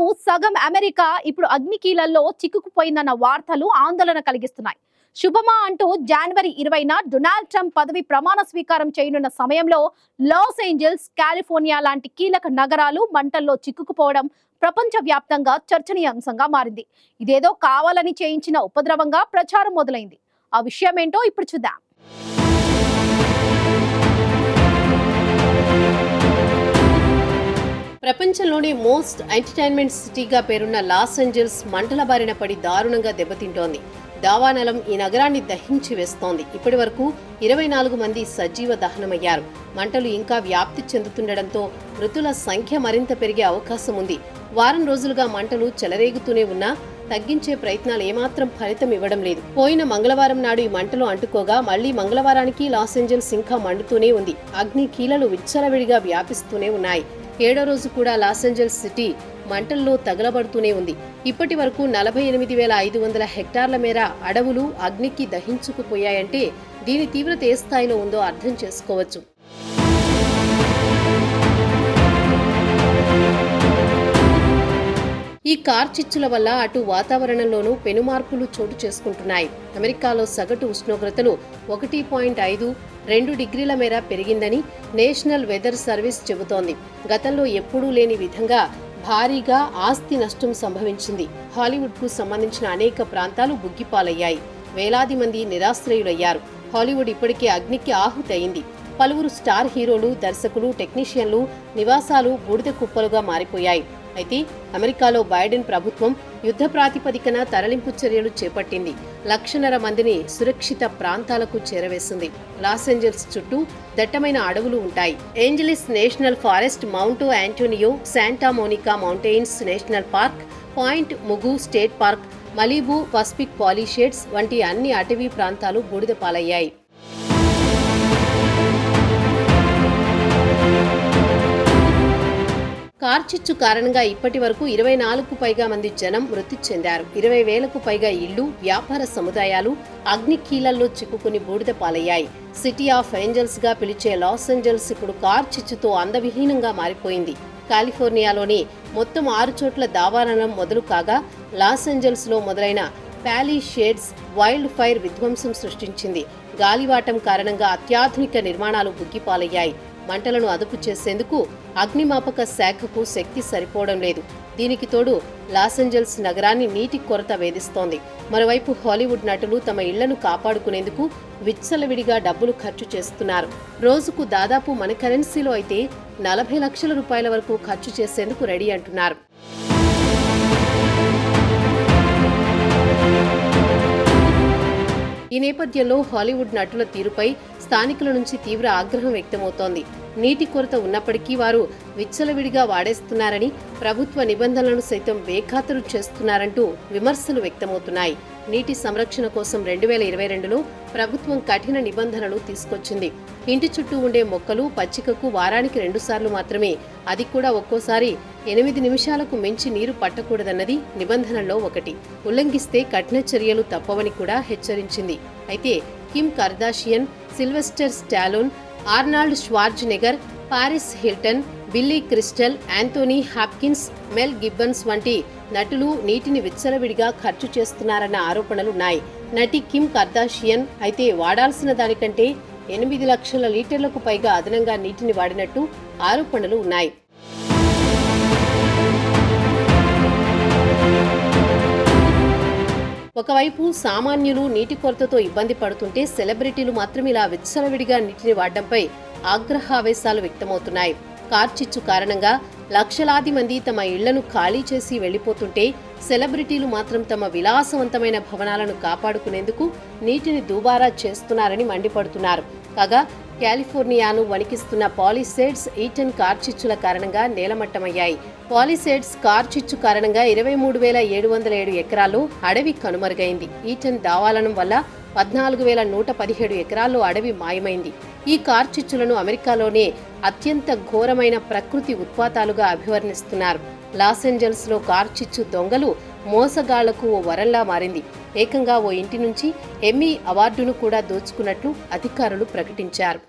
దాదాపు సగం అమెరికా ఇప్పుడు అగ్నికీలల్లో చిక్కుకుపోయిందన్న వార్తలు ఆందోళన కలిగిస్తున్నాయి. శుభమా అంటూ జనవరి 20న డొనాల్డ్ ట్రంప్ పదవి ప్రమాణ స్వీకారం చేయనున్న సమయంలో లాస్ ఏంజల్స్, కాలిఫోర్నియా లాంటి కీలక నగరాలు మంటల్లో చిక్కుకుపోవడం ప్రపంచ వ్యాప్తంగా చర్చనీయాంశంగా మారింది. ఇదేదో కావాలని చేయించిన ఉపద్రవంగా ప్రచారం మొదలైంది. ఆ విషయం ఏంటో ఇప్పుడు చూద్దాం. ప్రపంచంలోనే మోస్ట్ ఎంటర్టైన్మెంట్ సిటీగా పేరున్న లాస్ ఏంజల్స్ మంటల బారిన పడి దారుణంగా దెబ్బతింటోంది. దావానలం ఈ నగరాన్ని దహించి వేస్తోంది. ఇప్పటి వరకు 24 మంది సజీవ దహనమయ్యారు. మంటలు ఇంకా వ్యాప్తి చెందుతుండటంతో మృతుల సంఖ్య మరింత పెరిగే అవకాశం ఉంది. వారం రోజులుగా మంటలు చెలరేగుతూనే ఉన్నా తగ్గించే ప్రయత్నాలు ఏమాత్రం ఫలితం ఇవ్వడం లేదు. పోయిన మంగళవారం నాడు ఈ మంటలు అంటుకోగా మళ్లీ మంగళవారానికి లాస్ ఏంజల్స్ ఇంకా మండుతూనే ఉంది. అగ్ని కీలలు విచ్చలవిడిగా వ్యాపిస్తూనే ఉన్నాయి. 7వ రోజు కూడా లాస్ ఏంజల్స్ సిటీ మంటల్లో తగలబడుతూనే ఉంది. ఇప్పటి వరకు 48,500 హెక్టార్ల మేర అడవులు అగ్నికి దహించుకుపోయాయంటే దీని తీవ్రత ఏ స్థాయిలో ఉందో అర్థం చేసుకోవచ్చు. ఈ కార్చిచ్చుల వల్ల అటు వాతావరణంలోనూ పెనుమార్పులు చోటు చేసుకుంటున్నాయి. అమెరికాలో సగటు ఉష్ణోగ్రతలు 1.5-2 డిగ్రీల మేర పెరిగిందని నేషనల్ వెదర్ సర్వీస్ చెబుతోంది. గతంలో ఎప్పుడూ లేని విధంగా భారీగా ఆస్తి నష్టం సంభవించింది. హాలీవుడ్కు సంబంధించిన అనేక ప్రాంతాలు బుగ్గిపాలయ్యాయి. వేలాది మంది నిరాశ్రయులయ్యారు. హాలీవుడ్ ఇప్పటికే అగ్నికి ఆహుతయింది. పలువురు స్టార్ హీరోలు, దర్శకులు, టెక్నీషియన్లు నివాసాలు బూడిద కుప్పలుగా మారిపోయాయి. అయితే అమెరికాలో బైడెన్ ప్రభుత్వం యుద్ధ ప్రాతిపదికన తరలింపు చర్యలు చేపట్టింది. 1,50,000 మందిని సురక్షిత ప్రాంతాలకు చేరవేసింది. లాస్ ఏంజల్స్ చుట్టూ దట్టమైన అడవులు ఉంటాయి. Angeles National Forest, Mount Antonio, Santa Monica Mountains National Park, Point Mugu State Park, Malibu, Pacific Palisades వంటి అన్ని అటవీ ప్రాంతాలు బూడిద పాలయ్యాయి. కార్చిచ్చు కారణంగా ఇప్పటి వరకు 24కు పైగా మంది జనం మృతి చెందారు. 20,000కు పైగా ఇళ్లు, వ్యాపార సముదాయాలు అగ్ని కీలల్లో చిక్కుకుని బూడిద పాలయ్యాయి. సిటీ ఆఫ్ ఏంజల్స్ గా పిలిచే లాస్ ఏంజల్స్ ఇప్పుడు కార్చిచ్చుతో అందవిహీనంగా మారిపోయింది. కాలిఫోర్నియాలోని మొత్తం 6 చోట్ల దావానలం మొదలు కాగా లాస్ ఏంజల్స్ లో మొదలైన పాలిషేడ్స్ వైల్డ్ ఫైర్ విధ్వంసం సృష్టించింది. గాలివాటం కారణంగా అత్యాధునిక నిర్మాణాలు బుగ్గిపాలయ్యాయి. మంటలను అదుపు చేసేందుకు అగ్నిమాపక శాఖకు శక్తి సరిపోవడం లేదు. దీనికి తోడు లాస్ ఏంజల్స్ నగరాన్ని నీటి కొరత వేధిస్తోంది. మరోవైపు హాలీవుడ్ నటులు తమ ఇళ్లను కాపాడుకునేందుకు విచ్చలవిడిగా డబ్బులు ఖర్చు చేస్తున్నారు. రోజుకు దాదాపు మన కరెన్సీలో అయితే 40 లక్షల రూపాయల వరకు ఖర్చు చేసేందుకు రెడీ అంటున్నారు. ఈ నేపథ్యంలో హాలీవుడ్ నటుల తీరుపై స్థానికుల నుంచి తీవ్ర ఆగ్రహం వ్యక్తమవుతోంది. నీటి కొరత ఉన్నప్పటికీ వారు విచ్చలవిడిగా వాడేస్తున్నారని, ప్రభుత్వ నిబంధనలను సైతం బేఖాతరు చేస్తున్నారంటూ విమర్శలు వ్యక్తమవుతున్నాయి. నీటి సంరక్షణ కోసం 2022లో ప్రభుత్వం కఠిన నిబంధనలు తీసుకొచ్చింది. ఇంటి చుట్టూ ఉండే మొక్కలు, పచ్చికకు వారానికి 2 సార్లు మాత్రమే, అది కూడా ఒక్కోసారి 8 నిమిషాలకు మించి నీరు పట్టకూడదన్నది నిబంధనల్లో ఒకటి. ఉల్లంఘిస్తే కఠిన చర్యలు తప్పవని కూడా హెచ్చరించింది. అయితే Kim Kardashian, Sylvester Stallone, Arnold Schwarzenegger, Paris Hilton, Billy Crystal, Anthony Hopkins, Mel Gibbons వంటి నటులు నీటిని విచ్చలవిడిగా ఖర్చు చేస్తున్నారన్న ఆరోపణలున్నాయి. నటి కిమ్ కర్దాషియన్ అయితే వాడాల్సిన దానికంటే 8 లక్షల లీటర్లకు పైగా అదనంగా నీటిని వాడినట్టు ఆరోపణలు ఉన్నాయి. ఒకవైపు సామాన్యులు నీటి కొరతతో ఇబ్బంది పడుతుంటే సెలబ్రిటీలు మాత్రం ఇలా విచ్చలవిడిగా నీటిని వాడడంపై ఆగ్రహావేశాలు వ్యక్తమవుతున్నాయి. కార్చిచ్చు కారణంగా లక్షలాది మంది తమ ఇళ్లను ఖాళీ చేసి వెళ్లిపోతుంటే సెలబ్రిటీలు మాత్రం తమ విలాసవంతమైన భవనాలను కాపాడుకునేందుకు నీటిని దుబారా చేస్తున్నారని మండిపడుతున్నారు. కాగా కాలిఫోర్నియాను వణికిస్తున్న పాలిసేడ్స్, ఈటన్ కార్చిచ్చుల కారణంగా నేలమట్టమయ్యాయి. పాలిసేడ్స్ కార్చిచ్చు కారణంగా 23,707 ఎకరాల్లో అడవి కనుమరుగైంది. ఈటన్ దావాలనం వల్ల 14,117 ఎకరాల్లో అడవి మాయమైంది. ఈ కార్చిచ్చులను అమెరికాలోనే అత్యంత ఘోరమైన ప్రకృతి ఉత్పాతాలుగా అభివర్ణిస్తున్నారు. లాస్ ఏంజల్స్ లో కార్చిచ్చు దొంగలు మోసగాళ్లకు ఓ వరంలా మారింది. ఏకంగా ఓ ఇంటి నుంచి ఎమ్మీ అవార్డును కూడా దోచుకున్నట్లు అధికారులు ప్రకటించారు.